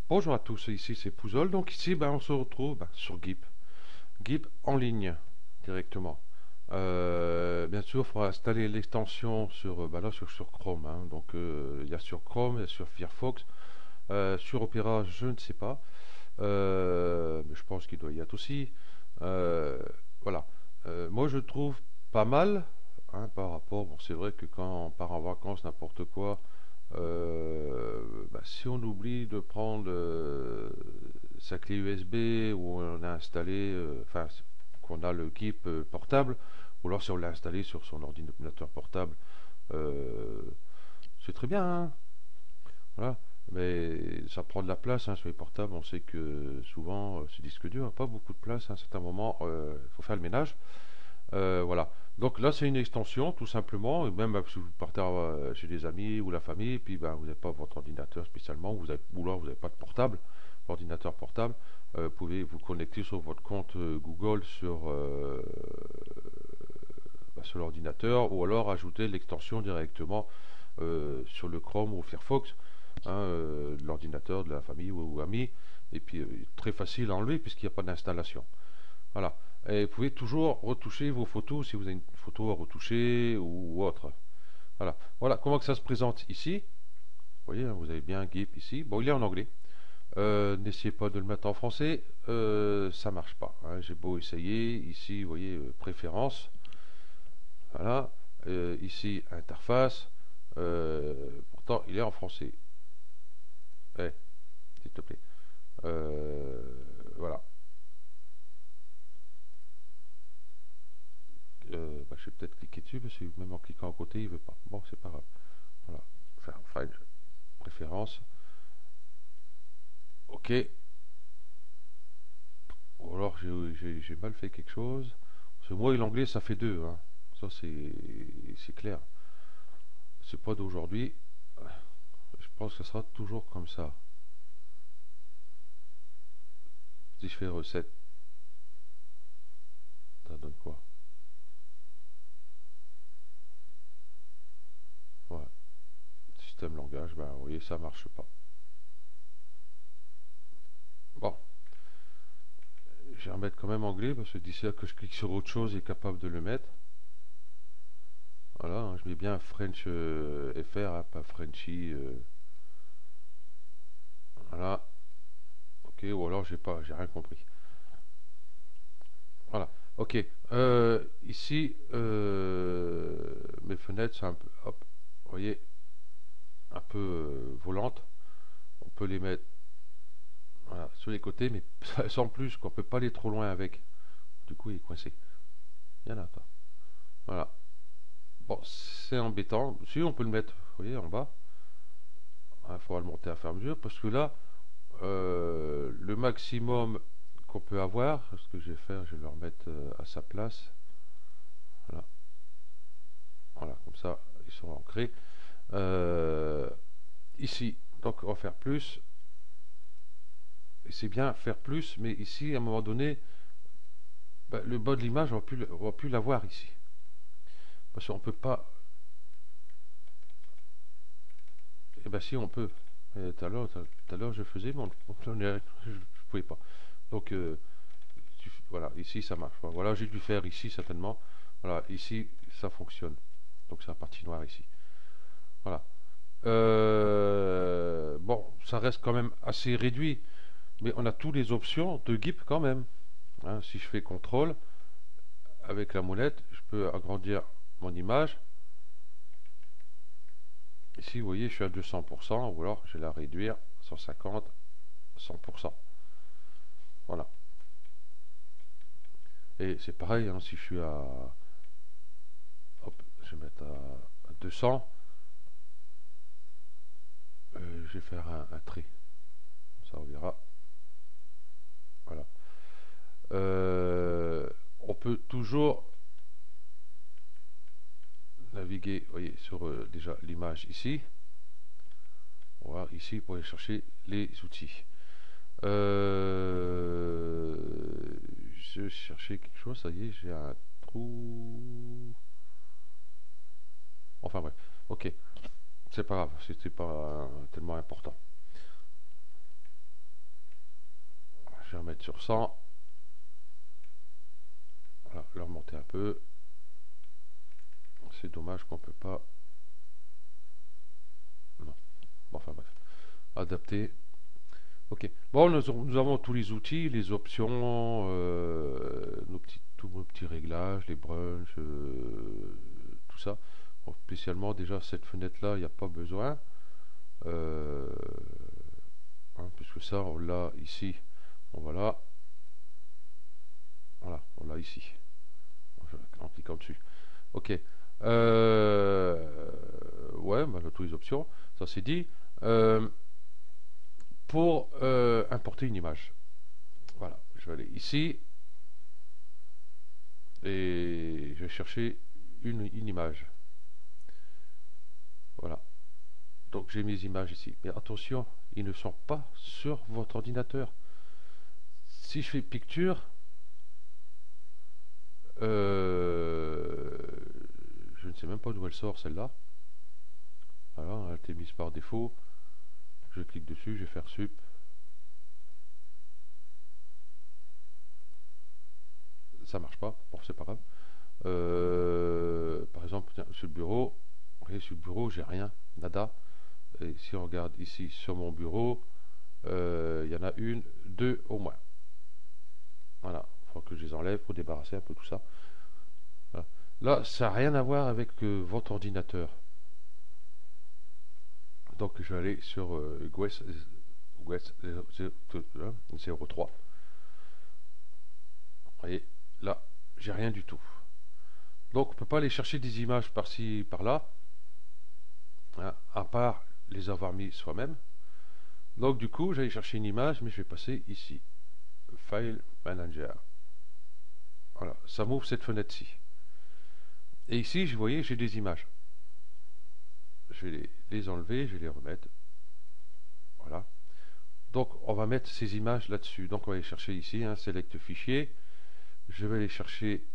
Bonjour à tous, ici c'est Pouzol. Donc ici on se retrouve sur GIMP. GIMP en ligne directement. Bien sûr, il faudra installer l'extension sur Chrome, hein. Donc il y a sur Chrome, il y a sur Firefox. Sur Opera, je ne sais pas. Mais je pense qu'il doit y être aussi. Euh, voilà. Moi je trouve pas mal, hein, par rapport. Bon, c'est vrai que quand on part en vacances, n'importe quoi. Si on oublie de prendre sa clé USB où on a installé, qu'on a le GIMP portable, ou alors si on l'a installé sur son ordinateur portable, euh, c'est très bien, hein, voilà. Mais ça prend de la place, hein, sur les portables. On sait que souvent, ce disque dur n'a pas beaucoup de place. À un certain moment, il faut faire le ménage. Voilà. Donc là, c'est une extension, tout simplement. Et même si vous partez chez des amis ou la famille, puis vous n'avez pas votre ordinateur spécialement, ou alors vous n'avez pas de portable, ordinateur portable, vous pouvez vous connecter sur votre compte Google sur l'ordinateur, ou alors ajouter l'extension directement sur le Chrome ou Firefox, hein, de l'ordinateur de la famille ou amis. Et puis très facile à enlever puisqu'il n'y a pas d'installation. Voilà. Et vous pouvez toujours retoucher vos photos si vous avez une photo à retoucher ou autre. Voilà. Voilà comment que ça se présente ici. Vous voyez, hein, vous avez bien GIMP ici. Bon, il est en anglais. N'essayez pas de le mettre en français. Ça marche pas, hein. J'ai beau essayer. Ici, vous voyez, préférences. Voilà. Ici, interface. Pourtant, il est en français. Eh, s'il te plaît. Voilà. Je vais peut-être cliquer dessus parce que même en cliquant à côté, il veut pas. Bon, c'est pas grave. Voilà. Faire file, préférence. Ok. Ou alors j'ai mal fait quelque chose. Parce que moi et l'anglais, ça fait deux, hein. Ça, c'est clair. C'est pas d'aujourd'hui. Je pense que ça sera toujours comme ça. Si je fais recette, ça donne quoi? Ouais. Système langage, vous voyez, ça marche pas. Bon, je vais remettre quand même anglais parce que d'ici là que je clique sur autre chose, il est capable de le mettre. Voilà, hein, je mets bien French FR, hein, pas Frenchy. Voilà, ok, ou alors j'ai rien compris. Voilà, ok. Ici, mes fenêtres sont un peu, hop, vous voyez, un peu volantes. On peut les mettre, voilà, sur les côtés, mais sans plus, qu'on peut pas aller trop loin avec. Du coup, il est coincé. Il y en a pas. Voilà. Bon, c'est embêtant. Si on peut le mettre, vous voyez, en bas. Il faudra le monter à fur et à mesure parce que là, le maximum qu'on peut avoir, ce que je vais faire, je vais le remettre à sa place. Voilà, voilà, comme ça, ils sont ancrés. Euh, Ici, donc on va faire plus. Et c'est bien faire plus, mais ici, à un moment donné, le bas de l'image, on va plus l'avoir ici. Parce qu'on peut pas. Eh bien, si on peut. Tout à l'heure, je faisais, mais je ne pouvais pas. Donc, voilà, ici ça marche. Voilà, j'ai dû faire ici certainement. Voilà, ici ça fonctionne. Donc c'est la partie noire ici. Voilà. Bon, ça reste quand même assez réduit, mais on a toutes les options de GIMP quand même, hein. Si je fais CTRL avec la molette, je peux agrandir mon image. Ici, vous voyez, je suis à 200%, ou alors je vais la réduire 150, 100%. Voilà. Et c'est pareil, hein, si je suis à, hop, je vais mettre à 200. Je vais faire un trait. Ça on verra. Voilà. On peut toujours naviguer, vous voyez, sur déjà l'image ici. On va voir ici pour aller chercher les outils. Je cherchais quelque chose, ça y est, j'ai un trou. Enfin bref, ok, c'est pas grave, c'était pas tellement important. Je vais remettre sur 100. Voilà, le remonter un peu. C'est dommage qu'on peut pas. Non. Bon, enfin bref. Adapter. Ok. Bon, nous avons tous les outils, les options, tous nos petits réglages, les brunchs, tout ça. Bon, spécialement, déjà, cette fenêtre-là, il n'y a pas besoin. Euh, puisque ça, on l'a ici. Bon, voilà. Voilà, on l'a ici. En cliquant dessus. Ok. Ouais, bah, toutes les options. Ça, c'est dit. Pour importer une image. Voilà, je vais aller ici et je vais chercher une image. Voilà, donc j'ai mes images ici. Mais attention, ils ne sont pas sur votre ordinateur. Si je fais picture, je ne sais même pas d'où elle sort celle-là. Voilà, elle a été mise par défaut. Je clique dessus, je vais faire sup. Ça marche pas, bon c'est pas grave. Par exemple, tiens, sur le bureau, vous voyez, sur le bureau, j'ai rien, nada. Et si on regarde ici sur mon bureau, il y en a une, deux au moins. Voilà, il faut que je les enlève pour débarrasser un peu tout ça. Voilà. Là, ça n'a rien à voir avec votre ordinateur. Donc je vais aller sur GUES 03. Vous voyez, là, j'ai rien du tout. Donc on ne peut pas aller chercher des images par-ci, par-là, hein, à part les avoir mis soi-même. Donc du coup, j'allais chercher une image, mais je vais passer ici. File Manager. Voilà, ça m'ouvre cette fenêtre-ci. Et ici, vous voyez, j'ai des images. Je vais les enlever, je vais les remettre. Voilà. Donc, on va mettre ces images là-dessus. Donc, on va aller chercher ici, hein, Select fichier. Je vais aller chercher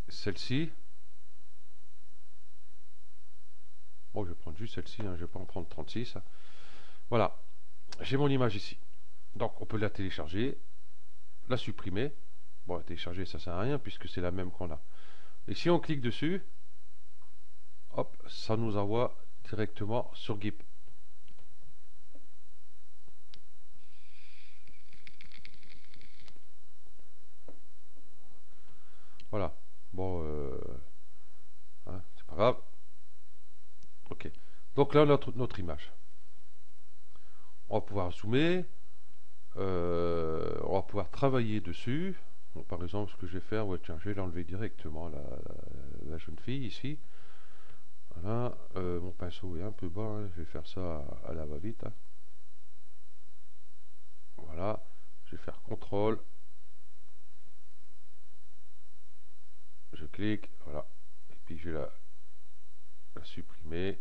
celle-ci. Bon, je vais prendre juste celle-ci, hein, je ne vais pas en prendre 36. Hein. Voilà, j'ai mon image ici. Donc, on peut la télécharger, la supprimer. Bon, la télécharger, ça ne sert à rien puisque c'est la même qu'on a. Et si on clique dessus, hop, ça nous envoie directement sur GIMP. Voilà. Bon, hein, c'est pas grave. Ok. Donc là, notre image. On va pouvoir zoomer. On va pouvoir travailler dessus. Bon, par exemple, ce que je vais faire, ouais, tiens, je vais l'enlever directement, la jeune fille ici. Voilà. Mon pinceau est un peu bas. Hein, je vais faire ça à la va-vite. Hein. Voilà. Je vais faire CTRL. Je clique. Voilà. Et puis je vais la supprimer.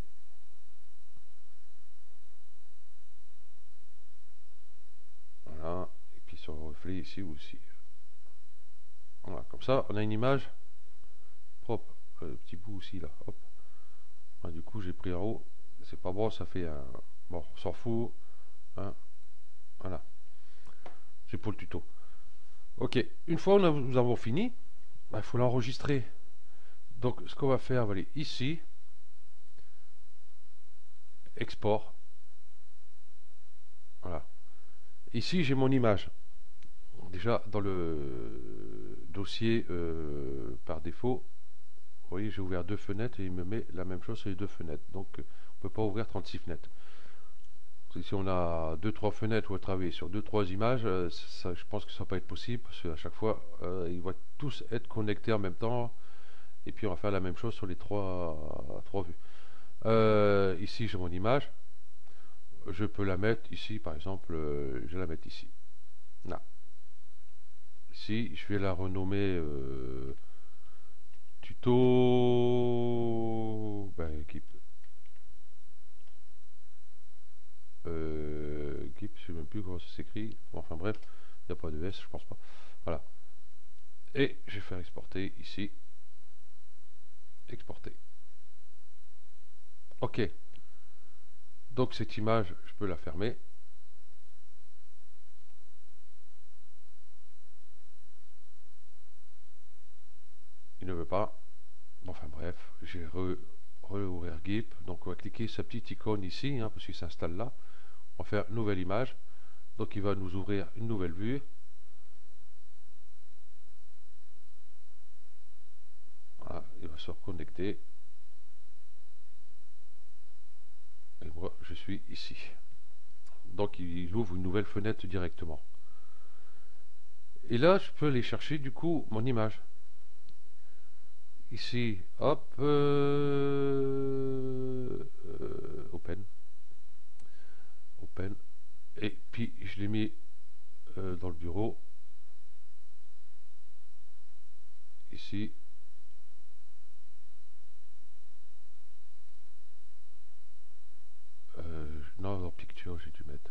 Voilà. Et puis sur le reflet ici aussi. Voilà. Comme ça, on a une image propre. Le petit bout aussi là. Hop. Voilà, du coup, j'ai pris en haut. C'est pas bon, ça fait un. Bon, on s'en fout. Hein. Voilà. C'est pour le tuto. Ok. Une fois nous avons fini, il faut l'enregistrer. Donc, ce qu'on va faire, on va aller ici. Export. Voilà. Ici, j'ai mon image. Déjà, dans le dossier par défaut, vous voyez, j'ai ouvert deux fenêtres et il me met la même chose sur les deux fenêtres. Donc, on ne peut pas ouvrir 36 fenêtres. Si on a 2-3 fenêtres où travailler sur 2-3 images, ça, je pense que ça ne va pas être possible parce qu'à chaque fois, ils vont tous être connectés en même temps. Et puis, on va faire la même chose sur les trois vues. Ici, j'ai mon image. Je peux la mettre ici, par exemple, je vais la mettre ici. Là. Ici, je vais la renommer tuto GIMP. GIMP, je ne sais même plus comment ça s'écrit. Bon, enfin bref, il n'y a pas de S, je pense pas. Voilà. Et je vais faire exporter ici. Exporter. Ok. Donc cette image, je peux la fermer. pas. Enfin bref, j'ai re-ouvrir GIMP. Donc on va cliquer sa petite icône ici, hein, parce qu'il s'installe là. On va faire nouvelle image. Donc il va nous ouvrir une nouvelle vue. Voilà, il va se reconnecter. Et moi, je suis ici. Donc il ouvre une nouvelle fenêtre directement. Et là, je peux aller chercher du coup mon image. Ici, hop, open, open. Et puis je l'ai mis dans le bureau. Ici. Non, dans picture, j'ai dû mettre.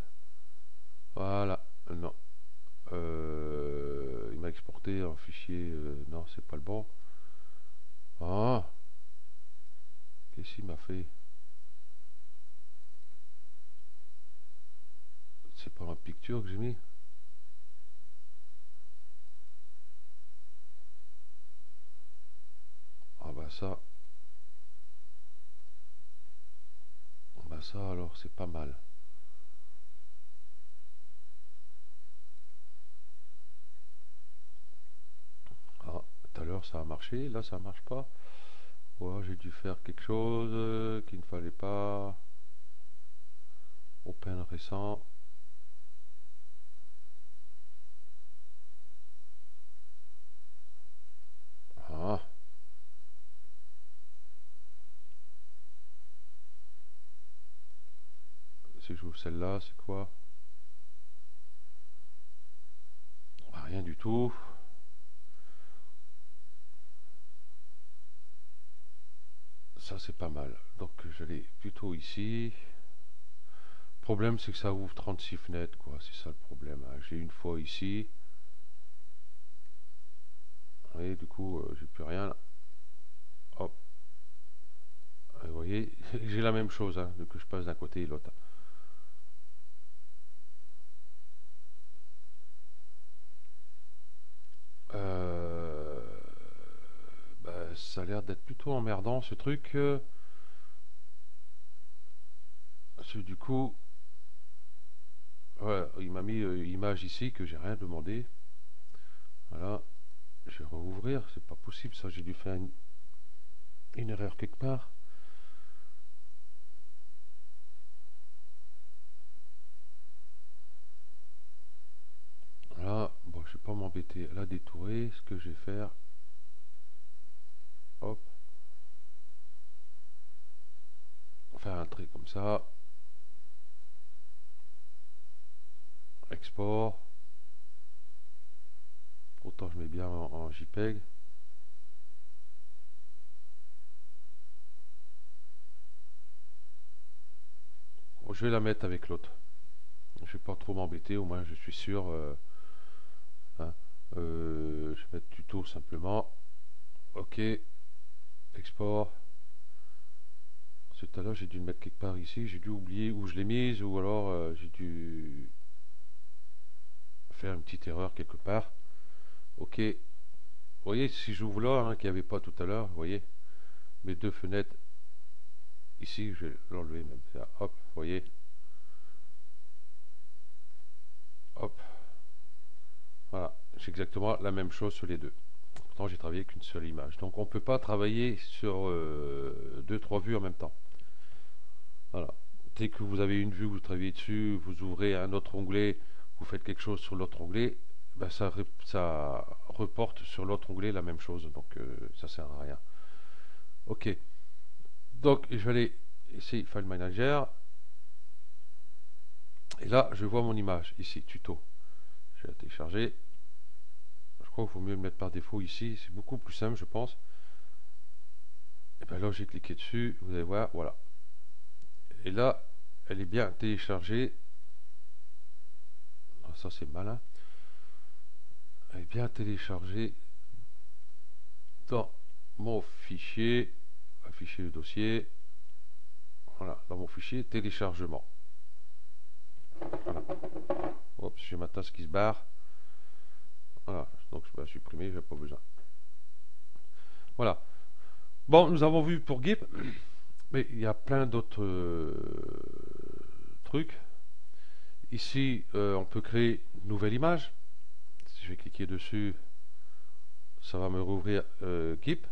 Voilà, non. Il m'a exporté un fichier. Non, c'est pas le bon. Ah, qu'est-ce qu'il m'a fait? C'est pas un picture que j'ai mis? Ah bah ça. Bah ça alors, c'est pas mal. Ah, tout à l'heure ça a marché, là ça marche pas. Ouais, j'ai dû faire quelque chose qu'il ne fallait pas. Open récent. Ah, si j'ouvre celle-là, c'est quoi? Bah, rien du tout. Ça c'est pas mal. Donc je l'ai plutôt ici. Le problème c'est que ça ouvre 36 fenêtres, quoi. C'est ça le problème, hein. J'ai une fois ici. Et du coup, j'ai plus rien. Hop. Et vous voyez, j'ai la même chose, hein, que je passe d'un côté et l'autre. Euh, Bah, ça a l'air d'être plutôt emmerdant ce truc. Parce que du coup, ouais, il m'a mis image ici que j'ai rien demandé. Voilà, je vais rouvrir, c'est pas possible ça, j'ai dû faire une erreur quelque part. Voilà, bon, je vais pas m'embêter à la détourer. Ce que je vais faire, hop, faire un trait comme ça, export. Pourtant, je mets bien en JPEG. Bon, je vais la mettre avec l'autre. Je vais pas trop m'embêter, au moins je suis sûr. Hein. Je vais mettre tuto simplement. Ok, export. Tout à l'heure, j'ai dû le mettre quelque part ici. J'ai dû oublier où je l'ai mise, ou alors j'ai dû faire une petite erreur quelque part. Ok. Vous voyez, si j'ouvre là, hein, qu'il n'y avait pas tout à l'heure, vous voyez, mes deux fenêtres ici, je vais l'enlever même. Ça, hop, vous voyez. Hop. Voilà. J'ai exactement la même chose sur les deux. Pourtant, j'ai travaillé qu'une seule image. Donc, on ne peut pas travailler sur deux, trois vues en même temps. Voilà. Dès que vous avez une vue, vous travaillez dessus, vous ouvrez un autre onglet, vous faites quelque chose sur l'autre onglet, ben ça reporte sur l'autre onglet la même chose. Donc, ça sert à rien. Ok. Donc, je vais aller ici, File Manager. Et là, je vois mon image, ici, tuto. Je vais la télécharger. Je crois qu'il faut mieux le mettre par défaut ici. C'est beaucoup plus simple, je pense. Et bien là, j'ai cliqué dessus. Vous allez voir, voilà. Et là, elle est bien téléchargée. Ah, ça, c'est malin. Elle est bien téléchargée dans mon fichier. Afficher le dossier. Voilà, dans mon fichier téléchargement. Voilà. Oups, j'ai ma tasse qui se barre. Voilà, donc je vais supprimer, j'ai pas besoin. Voilà. Bon, nous avons vu pour GIMP, mais il y a plein d'autres trucs. Ici, on peut créer une nouvelle image. Si je vais cliquer dessus, ça va me rouvrir GIMP.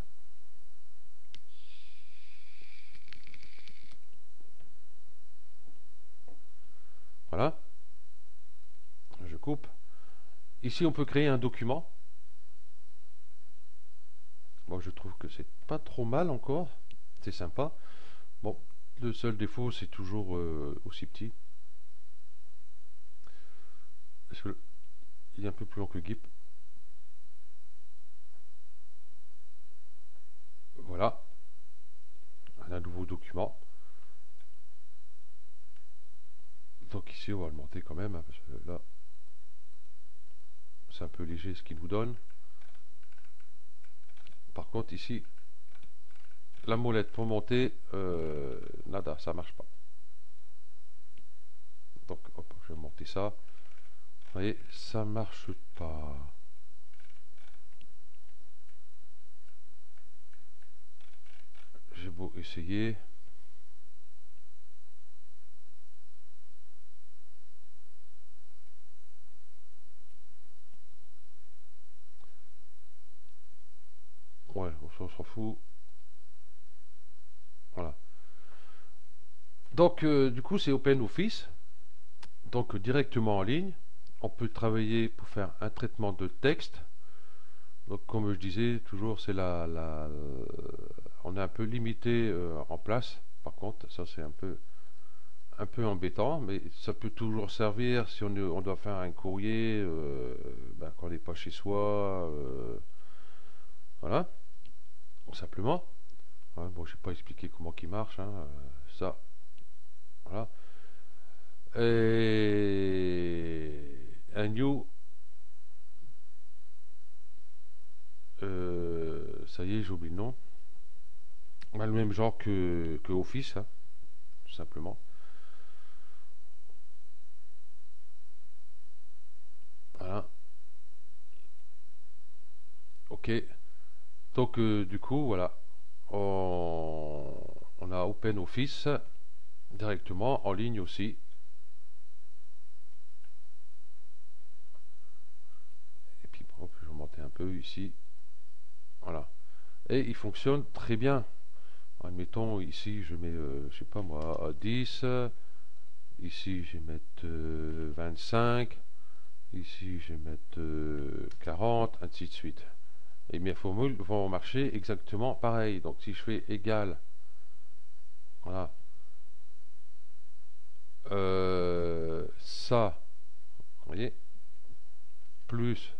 Voilà. Je coupe. Ici, on peut créer un document. Bon, je trouve que c'est pas trop mal encore. C'est sympa. Bon, le seul défaut, c'est toujours aussi petit. Parce que il est un peu plus long que GIMP. Voilà. Un nouveau document. Donc ici, on va le monter quand même, hein, parce que là, c'est un peu léger ce qu'il nous donne. Par contre, ici, la molette pour monter, nada, ça marche pas. Donc, hop, je vais monter ça. Vous voyez, ça marche pas. J'ai beau essayer. Ouais, on s'en fout. Voilà. Donc, du coup, c'est OpenOffice. Donc, directement en ligne, on peut travailler pour faire un traitement de texte. Donc, comme je disais, toujours, c'est on est un peu limité en place. Par contre, ça, c'est un peu embêtant, mais ça peut toujours servir si on doit faire un courrier quand on n'est pas chez soi. Voilà, tout simplement. Ouais, bon, je n'ai pas expliqué comment il marche, hein, ça. Voilà. Et un new, ça y est, j'ai oublié le nom. Le même genre que Office, hein, tout simplement. Voilà. Ok. Donc, du coup, voilà. On a OpenOffice directement en ligne aussi. Et puis, bon, je vais monter un peu ici. Voilà. Et il fonctionne très bien. Admettons, ici, je mets, je sais pas moi, 10. Ici, je vais mettre 25. Ici, je vais mettre 40, ainsi de suite. Et mes formules vont marcher exactement pareil. Donc, si je fais égal, voilà, ça, vous voyez, plus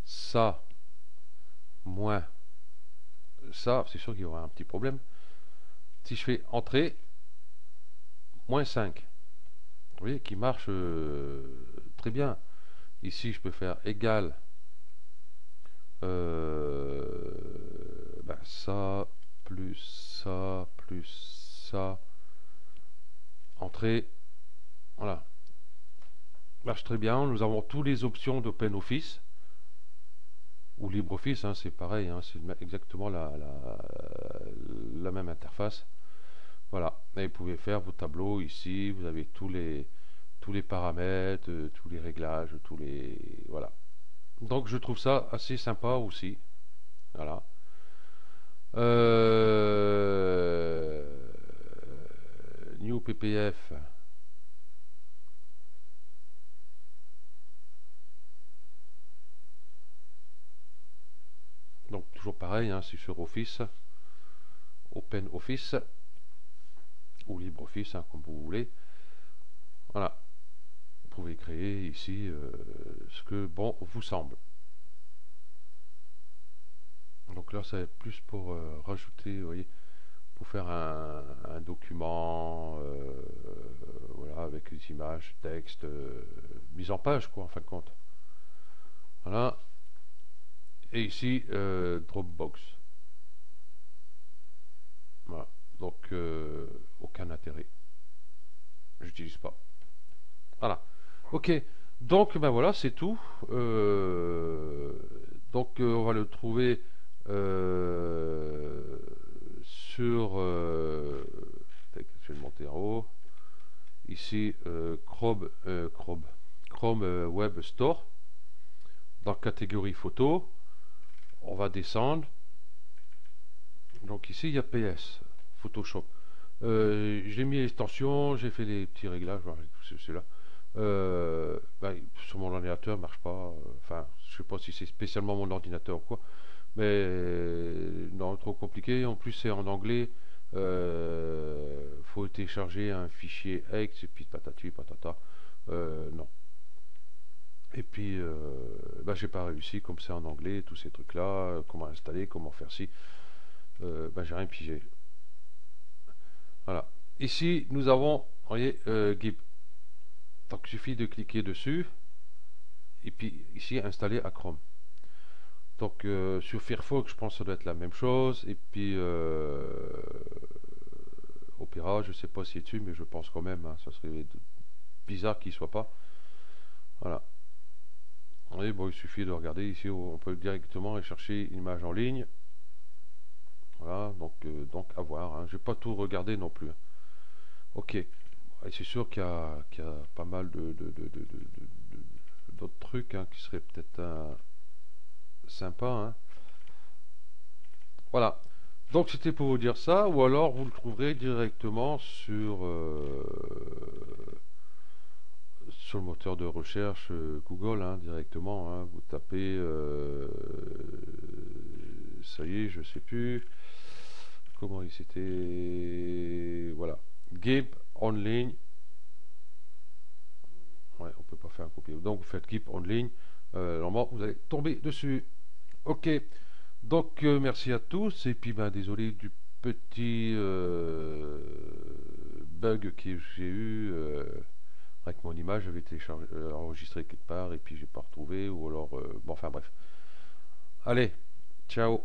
ça, moins ça, c'est sûr qu'il y aura un petit problème. Si je fais entrée, moins 5, vous voyez, qui marche très bien. Ici, je peux faire égal ça, plus ça, entrée, voilà. Marche très bien. Nous avons toutes les options d'OpenOffice ou LibreOffice, hein, c'est pareil, hein, c'est exactement la même interface. Voilà, et vous pouvez faire vos tableaux ici, vous avez tous les paramètres, tous les réglages, voilà. Donc je trouve ça assez sympa aussi. Voilà. New PPF. Donc toujours pareil, hein, c'est sur Office, OpenOffice ou LibreOffice, hein, comme vous voulez. Voilà. Vous pouvez créer ici ce que bon vous semble. Donc là, c'est plus pour rajouter, vous voyez, pour faire un document, voilà, avec les images, texte, mise en page, quoi, en fin de compte. Voilà. Et ici, Dropbox. Voilà. Donc, aucun intérêt. J'utilise pas. Voilà. Ok. Donc, ben voilà, c'est tout. Donc, on va le trouver sur je vais le monter en haut. Ici, Chrome Web Store. Dans catégorie photo, on va descendre. Donc ici, il y a PS, Photoshop. J'ai mis l'extension, j'ai fait les petits réglages. Voilà, c'est là. Sur mon ordinateur, il marche pas. Enfin, je sais pas si c'est spécialement mon ordinateur ou quoi. Mais non, trop compliqué. En plus, c'est en anglais. Faut télécharger un fichier X et puis patati patata. Non. Et puis, j'ai pas réussi comme c'est en anglais, tous ces trucs-là, comment installer, comment faire ci. J'ai rien pigé. Voilà. Ici, nous avons, vous voyez, GIMP. Donc, il suffit de cliquer dessus. Et puis, ici, installer à Chrome. Donc, sur Firefox, je pense que ça doit être la même chose. Et puis, Opera, je sais pas si c'est dessus, mais je pense quand même. Hein, ça serait bizarre qu'il soit pas. Voilà. Oui, bon, il suffit de regarder ici, on peut directement aller chercher une image en ligne. Voilà, donc à voir. Hein. Je vais pas tout regarder non plus. Hein. Ok. Et c'est sûr qu'il y a pas mal d'autres trucs hein, qui seraient peut-être sympas. Hein. Voilà. Donc c'était pour vous dire ça, ou alors vous le trouverez directement sur le moteur de recherche Google, hein, directement. Hein. Vous tapez, ça y est, je sais plus comment il s'était, voilà, GIMP en ligne. Ouais, on peut pas faire un copier. Donc vous faites GIMP en ligne. Normalement, vous allez tomber dessus. Ok. Donc merci à tous et puis désolé du petit bug que j'ai eu avec mon image, j'avais téléchargé, enregistré quelque part et puis j'ai pas retrouvé ou alors bon enfin bref. Allez, ciao.